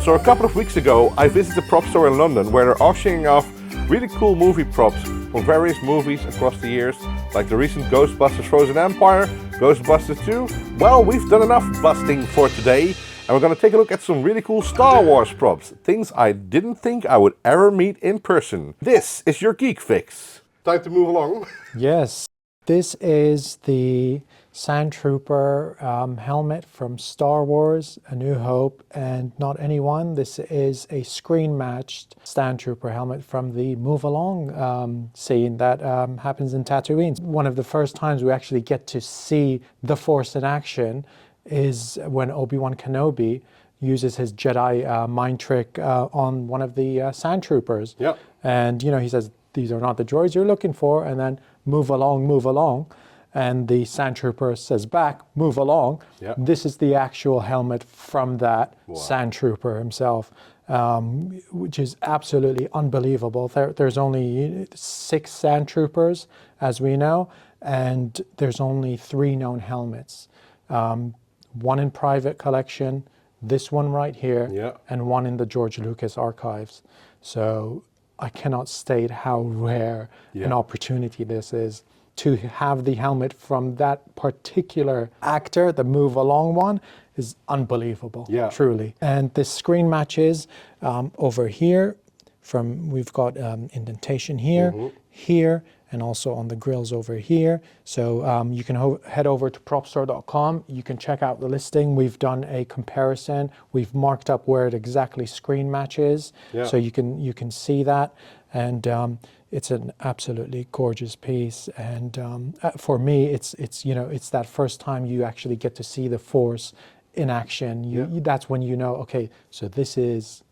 So a couple of weeks ago, I visited the Propstore in London, where they're auctioning off really cool movie props from various movies across the years, like the recent Ghostbusters Frozen Empire, Ghostbusters 2. Well, we've done enough busting for today, and we're going to take a look at some really cool Star Wars props, things I didn't think I would ever meet in person. This is your Geek Fix. Time to move along. Yes, this is the Sandtrooper helmet from Star Wars, A New Hope, and not anyone. This is a screen-matched Sandtrooper helmet from the Move Along scene that happens in Tatooine. One of the first times we actually get to see the Force in action is when Obi-Wan Kenobi uses his Jedi mind trick on one of the Sandtroopers. Yep. And, you know, he says, "These are not the droids you're looking for," and then move along, move along. And the Sandtrooper says back, "Move along." Yep. This is the actual helmet from that Sandtrooper himself, which is absolutely unbelievable. There's only 6 Sandtroopers, as we know, and there's only 3 known helmets. One in private collection, this one right here, and one in the George Lucas archives. So I cannot state how rare an opportunity this is to have the helmet from that particular actor. The Move Along one is unbelievable, truly. And this screen matches over here. We've got indentation here, here, and also on the grills over here. So you can head over to propstore.com. You can check out the listing. We've done a comparison. We've marked up where it exactly screen matches, so you can see that. And it's an absolutely gorgeous piece. And for me, it's that first time you actually get to see the Force in action. That's when you know, okay, so this is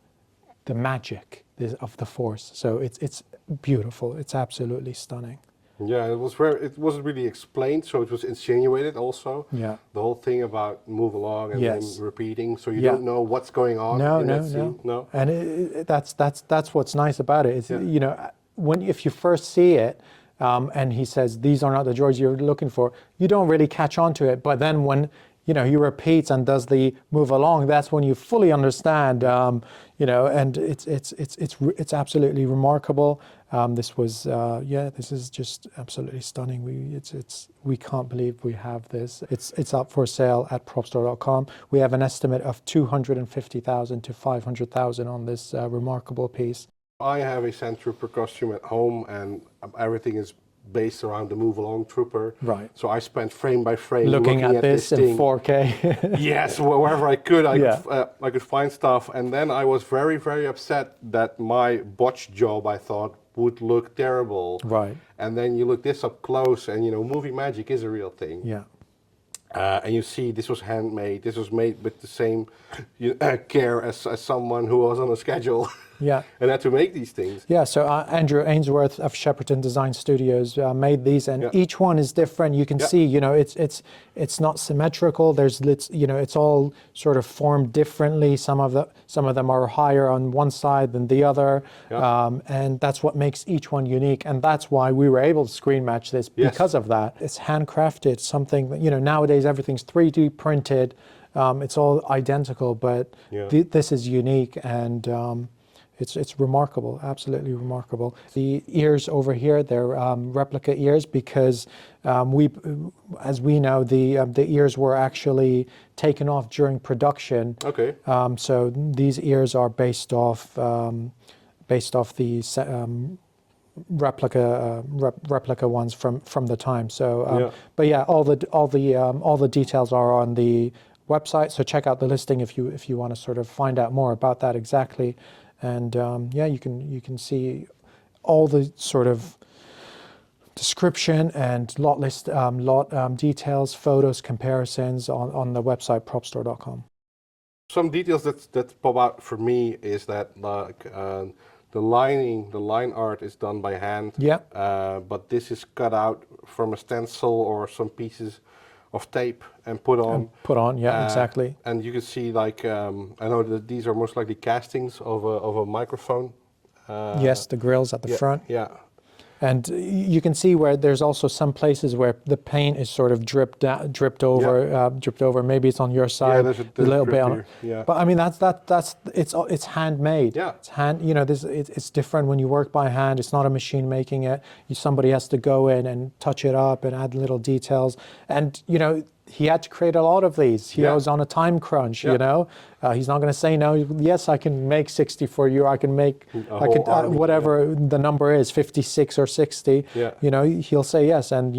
the magic of the Force. So it's beautiful. It's absolutely stunning. Yeah, it wasn't really explained, so it was insinuated also. Yeah. The whole thing about move along and then repeating, so you don't know what's going on in that scene. No. And that's what's nice about it. It's, you know, if you first see it, and he says, "These are not the droids you're looking for," you don't really catch on to it. But then when he repeats and does the move along, that's when you fully understand. And it's absolutely remarkable. This is just absolutely stunning. We can't believe we have this. It's up for sale at propstore.com. We have an estimate of 250,000 to 500,000 on this remarkable piece. I have a Sandtrooper costume at home, and everything is based around the Move Along Trooper. Right. So I spent frame by frame looking at this in 4K. Yes, wherever I could, I could find stuff. And then I was very, very upset that my botched job, I thought, would look terrible. Right. And then you look this up close, and movie magic is a real thing. Yeah. And you see, this was handmade. This was made with the same care as someone who was on a schedule. Yeah. And had to make these things. Yeah, so Andrew Ainsworth of Shepperton Design Studios made these, and each one is different. You can see, it's not symmetrical. It's all sort of formed differently. Some of them are higher on one side than the other, and that's what makes each one unique. And that's why we were able to screen match this because of that. It's handcrafted. Something that, nowadays everything's 3D printed. It's all identical, but this is unique, and it's remarkable, absolutely remarkable. The ears over here, they're replica ears because as we know, the ears were actually taken off during production. Okay. So these ears are based off the replica ones from the time. So, but yeah, all the details are on the website. So check out the listing if you want to sort of find out more about that exactly. And you can see all the sort of description and lot list, details, photos, comparisons on the website propstore.com. Some details that pop out for me is that the line art is done by hand. Yeah. But this is cut out from a stencil or some pieces of tape and put on. Exactly. And you can see, like, I know that these are most likely castings of a microphone. Yes, the grills at the front. Yeah. And you can see where there's also some places where the paint is sort of dripped over. Maybe it's on your side, there's a little bit on. here. Yeah. But I mean, it's handmade. Yeah. It's it's different when you work by hand. It's not a machine making it. Somebody has to go in and touch it up and add little details. And he had to create a lot of these. He was on a time crunch. He's not going to say no. Yes, I can make 60 for you. I can make whatever the number is, 56 or 60. Yeah. He'll say yes, and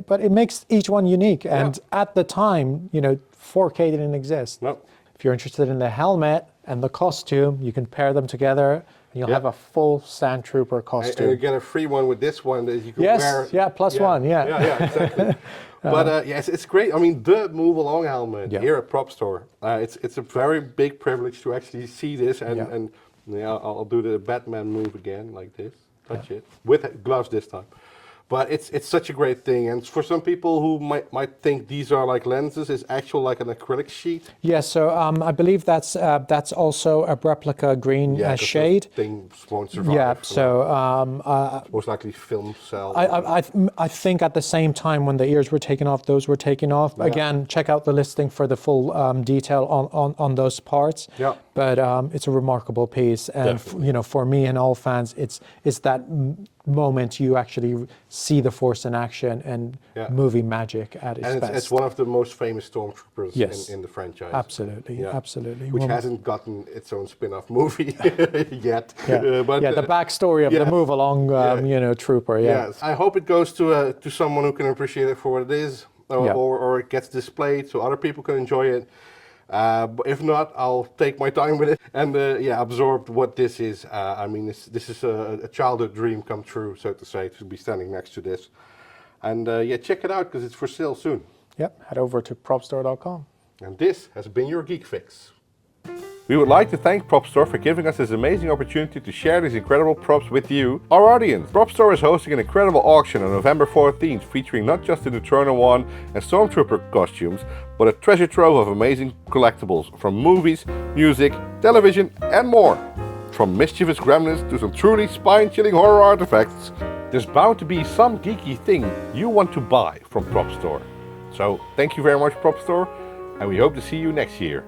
but it makes each one unique. And at the time, 4K didn't exist. No. If you're interested in the helmet and the costume, you can pair them together, and you'll have a full Sandtrooper costume. And you get a free one with this one that you can wear. Yes, plus one. Yeah, exactly. But yes, it's great. I mean, the Move Along helmet here at Propstore. It's a very big privilege to actually see this, and I'll do the Batman move again like this, touch it with gloves this time. But it's such a great thing, and for some people who might think these are like lenses, it's actual like an acrylic sheet. Yeah, so I believe that's also a replica green shade. Things won't survive. Yeah, so most likely film cell. I think at the same time when the ears were taken off, those were taken off. Yeah. Again, check out the listing for the full detail on those parts. Yeah. But it's a remarkable piece, and for me and all fans, it's that moment you actually see the Force in action and movie magic at its best. It's one of the most famous stormtroopers in the franchise. Absolutely, absolutely. Which hasn't gotten its own spin-off movie yet. Yeah, but the backstory of the Move Along, trooper. Yeah. Yes, I hope it goes to someone who can appreciate it for what it is, or it gets displayed so other people can enjoy it. But if not, I'll take my time with it and absorb what this is. I mean, this is a childhood dream come true, so to say, to be standing next to this. And check it out because it's for sale soon. Yep, head over to propstore.com. And this has been your Geek Fix. We would like to thank Propstore for giving us this amazing opportunity to share these incredible props with you, our audience. Propstore is hosting an incredible auction on November 14th featuring not just the Neutrona 1 and Stormtrooper costumes, but a treasure trove of amazing collectibles from movies, music, television and more. From mischievous gremlins to some truly spine-chilling horror artifacts, there's bound to be some geeky thing you want to buy from Propstore. So thank you very much Propstore, and we hope to see you next year.